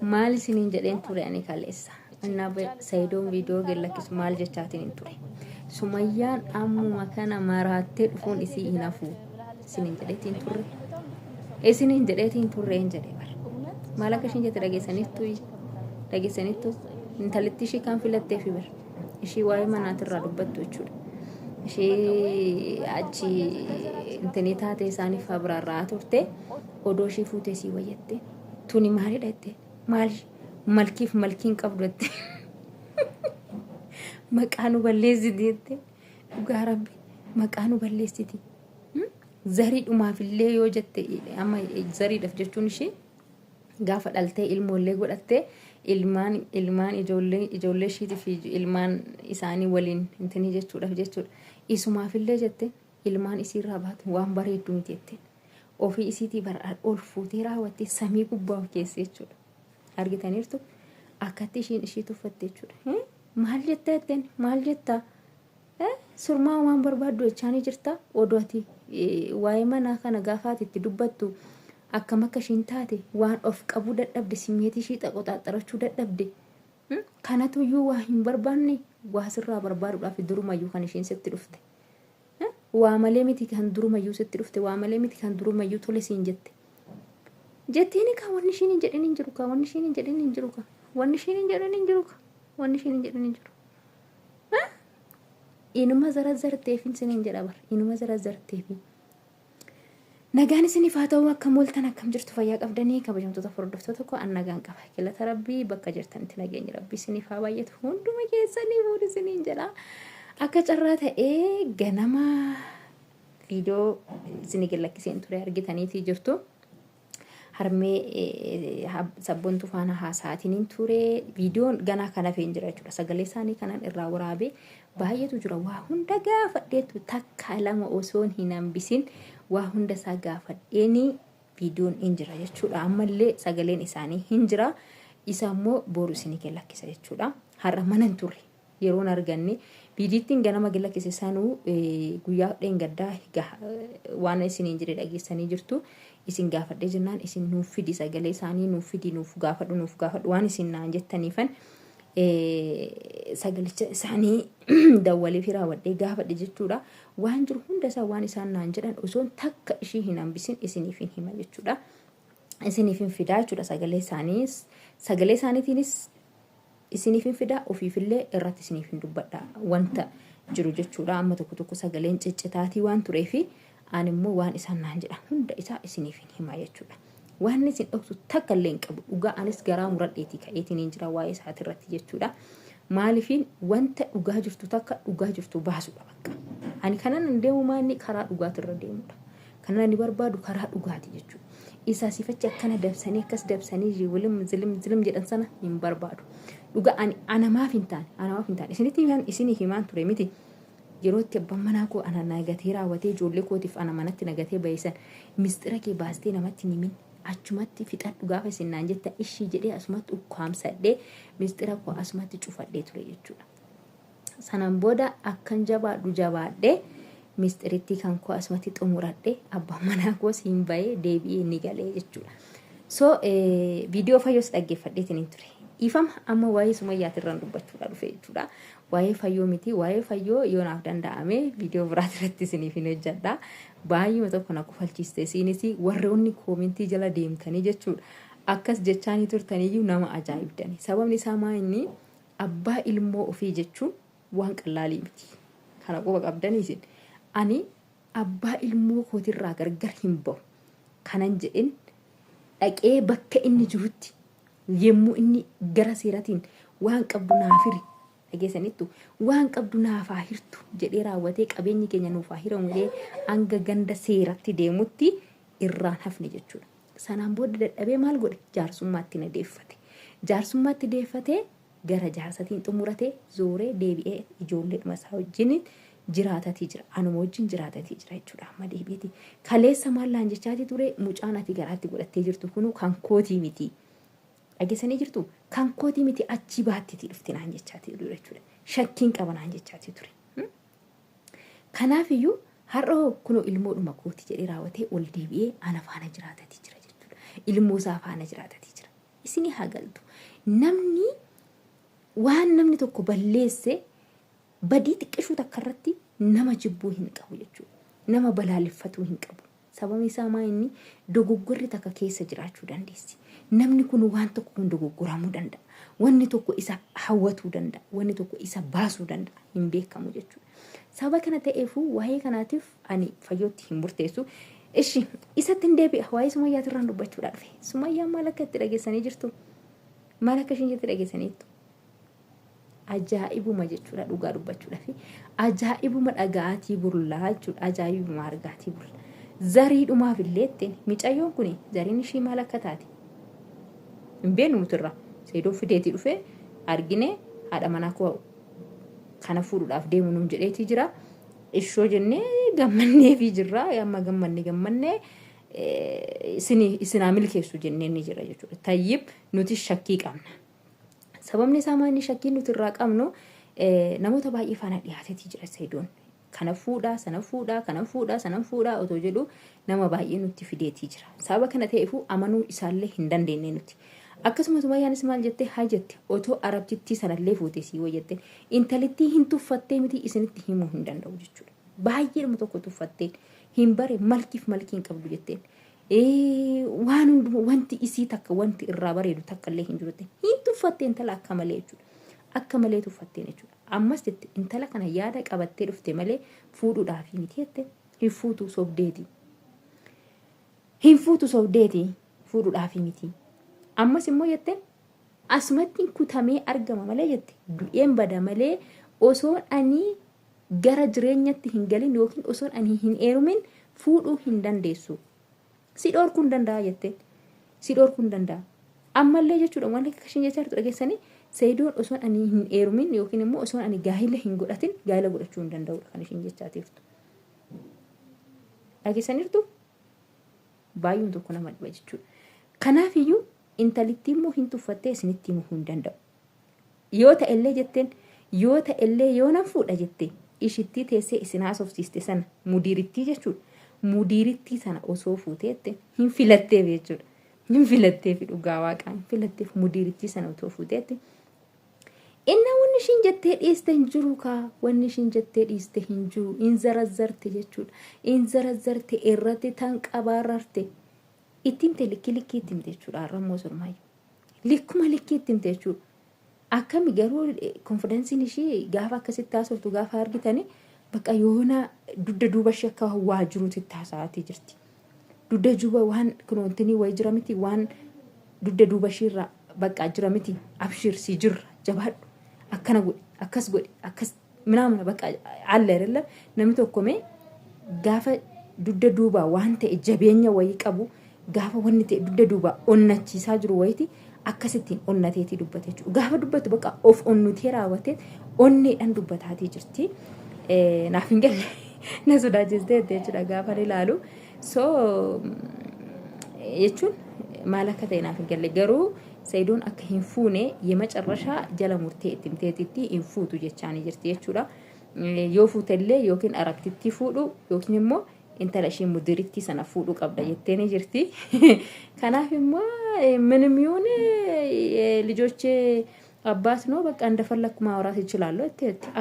maal isiniin jedheen ture ani kaleessa innaa Saidoon viidiyoo gallakkisu maal jechaatiin ture Sumayyaan ammuma kana maraattee dhufuun isii hin hafu isiniin jedheetiin turre hin jedhe bar maal akka ishiin jette dhageessaniittu intalitti ishii kan filattee fi bar ishii waa'ee manaatirraa dubbattu jechuudha ishii achi intanii taatee isaaniif abiraarraa turte odoo ishii fuutee sii wayyatte tuni maalidha jette maal malkiif malkiin qabdu jette maqaanu balleessiti jette dhugaa rabbi maqaanu balleessiti zarii dhumaafillee yoo jette amma zariidhaaf jechuun ishee gaafa dhaltee ilmoollee godhattee ilmaan ijoollee ishiitii fi ilmaan isaanii waliin intanii jechuudha isumaafillee jette ilmaan isiirraa baatu waan bareeddu miti jette ofii isiitii bar'aan ol fuutee raawwattee samii gubbaa of keessa jechuudha argitaniirtu akkatti ishiin ishii tuffatte jechuudha maal jetta jetteen maal jetta surmaa waan barbaaddu jechaanii jirta odooti waa'ee manaa kana gaafaatitti dubbattu akkam akka ishiin taate waan of qabuu dadhabde simmeetii ishii xaqoxaaxarachuu dadhabde kanatu iyyuu waa hin barbaanne waa sirraa barbaaduudhaaf durumayyuu kan ishiin sitti dhufte waa malee miti kan durumayyuu sitti dhufte waa malee miti kan durumayyuu tole siin jette jettiini ka wanni ishiin hin jedhin hin jiru ka wanni ishiin hin jedhin hin jiru ka wanni ishiin hin jedhin hin jiru ka wanni ishiin hin jedhin hin jiru inuma zarazzarteefin siniin jedha bar inuma zarazzarteefin nagaan isiniif haa ta'u akka mooltan akkam jirtu fayyaa qabdanii kabajamtoota hordoftoota koo an nagaan qaba kilata rabbii bakka jirtanitti nageenyi rabbii isiniif haa baay'atu hunduma keessanii fuudhi isiniin jedha akka carraa ta'ee ganama viidiyoo isinii gallakkiseen ture argitaniitii jirtu harmee sabboontu faana haasaatiin ture viidiyoon ganaa kana feen jira jechuudha sagalee isaanii kanan irraa waraabee baay'eetu jira waa hunda gaafadheetu takka lama osoon hin hambisin waa hunda isaa gaafadheeni viidiyoon hin jira jechuudha ammallee sagaleen isaanii hin jira isa immoo boru isinii gallakkisa jechuudha har'a manan ture yeroon arganne viidiyootiin ganama gallakkise sanuu guyyaa dheengaddaa waan isiniin jedhe dhageessanii jirtu isin gaafadhee jennaan isin nuuf fidi sagalee isaanii nuuf fidi nuuf gaafadhu waan isin naan jettaniifan sagalicha isaanii dawwalee fi raawwadhee gaafadhe jechuudha waan jiru hunda isaa waan isaan naan jedhan osoon takka ishii hin hambisin isiniif hin hima jechuudha isiniif hin fidaa jechuudha sagalee isaaniitiinis isiniif hin fidaa ofiifillee irratti isiniif hin dubbadha wanta jiru jechuudha amma tokko sagaleen ciccitaatii waan tureefi aan immoo waan isaan naan jedhan hunda isaa isiniif hin hima jechuudha waan isin dhoksu takka illee hin qabu dhugaa anis garaa muradheetii ka'eetiin hin jira waa'ee isaati irratti jechuudha maaliifin wanta dhugaa jirtu takka dhugaa jirtu baasuudha bakka ani kanan deemu maanni karaa dhugaatirra deemudha kanan ani barbaadu karaa dhugaati jechuudha isaa sifachi akkana dabsanii akkas dabsanii zilim jedhan sana hin barbaadu dhugaa ani anamaaf hin taane isinii himaan ture miti yerootti abbaan manaa koo ana nagatee raawwatee ijoollee kootiif ana manatti nagatee bayisan mistira kee baastee namatti nimin achumatti fixadhu gaafa isinnaan jetta ishii jedhee asumatti ukkaamsadhee mistira koo asumatti cufadhee ture jechuudha sanan booda akkan jabaadhee mistiritti kan koo asumatti xumuradhee abbaan manaa koo siin bayee deebi'ee ni galee jechuudha so viidiyoo fayyoos dhaggeeffadheetiin ture ifama amma waa'ee Sumayyaatirraan dubbachuudha dhufe jechuudha waa'ee fayyoo miti waa'ee fayyoo yoonaaf danda'ame viidiyoo biraatirratti isiniif hin hojjedha baay'ee tokko na kufalchiiste isinis warroonni koomentii jala deemtanii jechuudha akkas jechaanii turtaniyyuu nama ajaa'ibdani sababni isaa maa inni abbaa ilmoo ofii jechuun waan qallaalii miti kana qofa qabdanii isin ani abbaa ilmoo kootirraa gargar hin bahu kanan jedhin dhaqee bakka inni jirutti yemmuu inni gara seeratiin waan qabdu naafiri dhageessanittu waan qabdu naafaa hirtu jedhee raawwatee qabeenyi keenya nuufaa hiramulee hanga ganda seeratti deemutti irraan hafne jechuudha sanaan booda dadhabee maal godhe jaarsummaatti deeffatee gara jaarsatiin xumuratee zooree deebi'ee ijoollee dhumasaa wajjin jiraatatii jira anuma wajjin jiraatatii jira jechuudha amma deebi'eeti kaleessa maallaan jechaatii ture mucaan ati garaatti godhattee jirtu kunu kan kootii miti dhageessanii jirtu kan kootii miti achi baattitii dhufti naan jechaatii ture jechuudha shakkiin qaba naan jechaatii ture kanaafiyyuu har'a kunoo ilmoodhuma kootii jedhee raawwatee ol deebi'ee ana faana jiraatatii jira jechuudha ilmoo isaa faana jiraatatii jira isini hagaltu namni waan namni tokko balleesse badii xiqqishuu takkarratti nama jibbuu hin qabu jechuudha. Nama balaaleffatuu hin qabu. Sababni isaa maa inni dogoggorri takka keessa jiraachuu dandeessi. Namni kun waan tokko kun dogoggoramuu danda'a. Wanni tokko isa hawwatuu danda'a. Wanni tokko isa baasuu danda'a. Hin beekamu jechuudha. Sababa kana ta'eefuu waa'ee kanaatiif ani fayyootti hin murteessu. Ishi isatti hin deebi'a waa'ee Sumayyaatirraan dubbachuudhaa dhufe. Sumayyaan maal akka itti dhageessanii jirtu? Maal akka ishiin jetti dhageessaniittu? Ajaa'ibuma jechuudha dhugaa dubbachuudha fi ajaa'ibuma dhagaatii bullaa jechuudha. Ajaa'ibuma argaatii bullaa. Zarii dhumaaf illee ittiin micayyoon kun zariin ishii maal akka taate hin beeknu nutirra. Seedoo fideetii dhufe argine haadha manaa koo kana fuudhuudhaaf deemu nuun jedheetii jira. Ishoo jennee gammannee fi jirra. Amma gammannee isinaa milkeessu jennee ni jira jechuudha. Tayyib nuti shakkii qabna. Sababni isaa maal inni shakkii nuti irraa qabnu namoota baay'ee faana dhiyaateetii jira Seedoon. Kana fuudhaa, sana fuudhaa, kana fuudhaa, sana fuudhaa otoo jedhu nama baay'ee nutti fideetii jira. Sababa kana ta'eefuu amanuu isaallee hin dandeenye nuti. Akkasumas Sumayyaanis maal jettee haa jette otoo arabtittii sanallee fuutee sii wayyette intalittii hin tuffattee miti isinitti himuu hin danda'u jechuudha. Baay'eedhuma tokko tuffattee hin bare malkiif malkii hin qabdu jetteen. Waan hundumaa wanti isii takka wanti irraa bareedu takka illee hin jirutte hin tuffattee intala akka malee jechuudha. Akka malee tuffattee jechuudha. Ammas jette intala kana yaada qabattee dhufte malee fuudhuudhaaf miti jette hin fuutu sobdeeti. Hin fuutu sobdeeti fuudhuudhaaf miti. Ammas immoo jette asumatti kutamee argama malee jette du'een bada malee osoo ani gara jireenyatti hin galin yookiin osoo ani hin eerumin fuudhuu hin dandeessu. Si dhorkuun danda'a jette. Si dhorkuun danda'a. Ammallee jechuudha waan akka kashin jechaa jirtu dhageessanii Seedoon osoo ani hin eerumin yookiin immoo osoo ani gaa'ila hin godhatin gaa'ila godhachuu hin danda'udha kan ishiin jechaa jirtu. Dhageessaniirtu baay'uun tokko nama dhiba jechuudha. Kanaaf iyyuu intalittii immoo hin tuffattee isinitti himuu hin danda'u. Yoo ta'ellee jetteen yoo ta'ellee yoo nan fuudha jettee ishittii teessee isin haasofsiiste sana mudiirittii jechuudha. Mudiirittii sana osoo fuuteette hin filatteef jechuudha. Hin filatteef dhugaa waaqaa hin filatteef mudiirittii sana osoo fuuteette. Inna wanni ishiin jettee dhiiste hin jiru kaa wanni ishiin jettee dhiiste hin jiru in zarazzarte jechuudha. In zarazzarte irratti tan qabaarrarte. Ittiin likkii ittiin jechuudha har'ammoo Surmaayyu. Likkuma likkii ittiin jechuudha. Akkami garuu konfidensiin ishii gaafa akkasitti haasoftu gaafa argitanii bakka yoona dudda duuba ishee akka waa jiruutti haasa'atii jirti. Dudda duuba waan kunoontinii wayii jira miti waan dudda duuba ishiirraa bakka jira miti abshirsii jirra jabaadhu akkana godhe akkas minaamuna bakka alla irra namni tokkomee gaafa dudda duuba waan ta'e jabeenya wayii qabu gaafa wanni ta'e dudda duuba onnachiisaa jiru wayiiti akkasittiin onnateetii dubbate jechuudha. Gaafa dubbatu bakka of onnutee raawwatee onneedhaan dubbataatii jirti. Naaf hin galle na sodaachistee jechuudha gaafa ilaalu. So jechuun maal akka ta'e naaf hin galle garuu Seedoon akka hin fuune የመጨረሻ jala murtee itti miteetitti hin fuutu jechaanii jirti jechuudha. Yoo fuutellee yookiin arabtitti fuudhu yookiin immoo intala ishee mudirittii sana fuudhu qabda jettee ni jirti. Kanaaf immoo ምንም ይሁን ልጆቼ አባት ነው በቃ እንደፈለኩ ማውራት ይችላል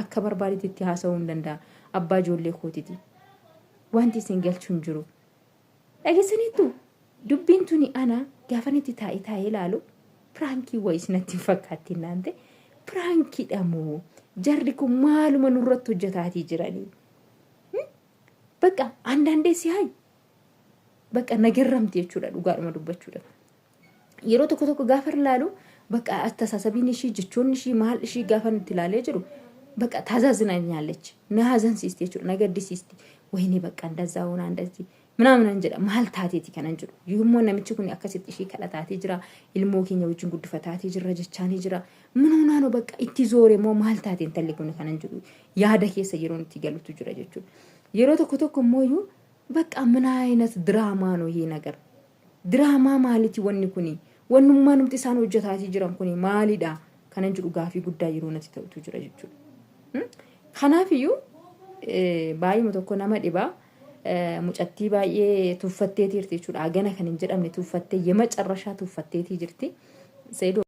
akka barbaadititti haasa'uu hin danda'a abbaa ijoollee kootiiti. Wanti singal chunjuru dhageessaniitu dubbiin tuni ana gaafanitti taa'ee ilaalu pirankii wayis natti fakkaatti naante pirankii dhamoo jarri kun maaluma nurratti hojjetaatii jiranii. Bakka አንዳንዴ ሲያይ በቃ ነገረምት jechuudha dhugaadhuma dubbachuudha. Yeroo tokko gaafa ilaalu bakka attasasabiin ishii jechuun ishii maal ishii gaafa nuti ilaalee jiru bakka ታዛዝናኛለች ናሀዘንሲስቲ jechuudha nagaddisiisti wayni bakka እንደዛው ሆና እንደዚህ ምናምን jedha maal taateeti kanan jedhu yoommoo namichi kun akkasitti ishii kadhataatii jira ilmoo keenya wajjin guddifataatii jirra jechaanii jira ምን ሆና ነው bakka itti zoore moo maal taateen talli kun kanan jedhu yaada keessa yeroo itti galutu jira jechuudha. Yeroo tokko mooyuu bakka ምን አይነት ድራማ ነው ይሄ ነገር ድራማ ማለት ወንኒ ኩኒ ወንኑማን ምት ኢሳን hojjetaatii jiran kuni maalidha kanan jedhu gaafii guddaa yeroo natti ta'utu jira jechuudha. Kanaaf iyyuu baay'ee tokko nama dhibaa mucattii baay'ee tuffatteetii jirti jechuudha. Agana kan hin jedhamne tuffattee የመጨረሻ tuffatteetii jirti. Seedoo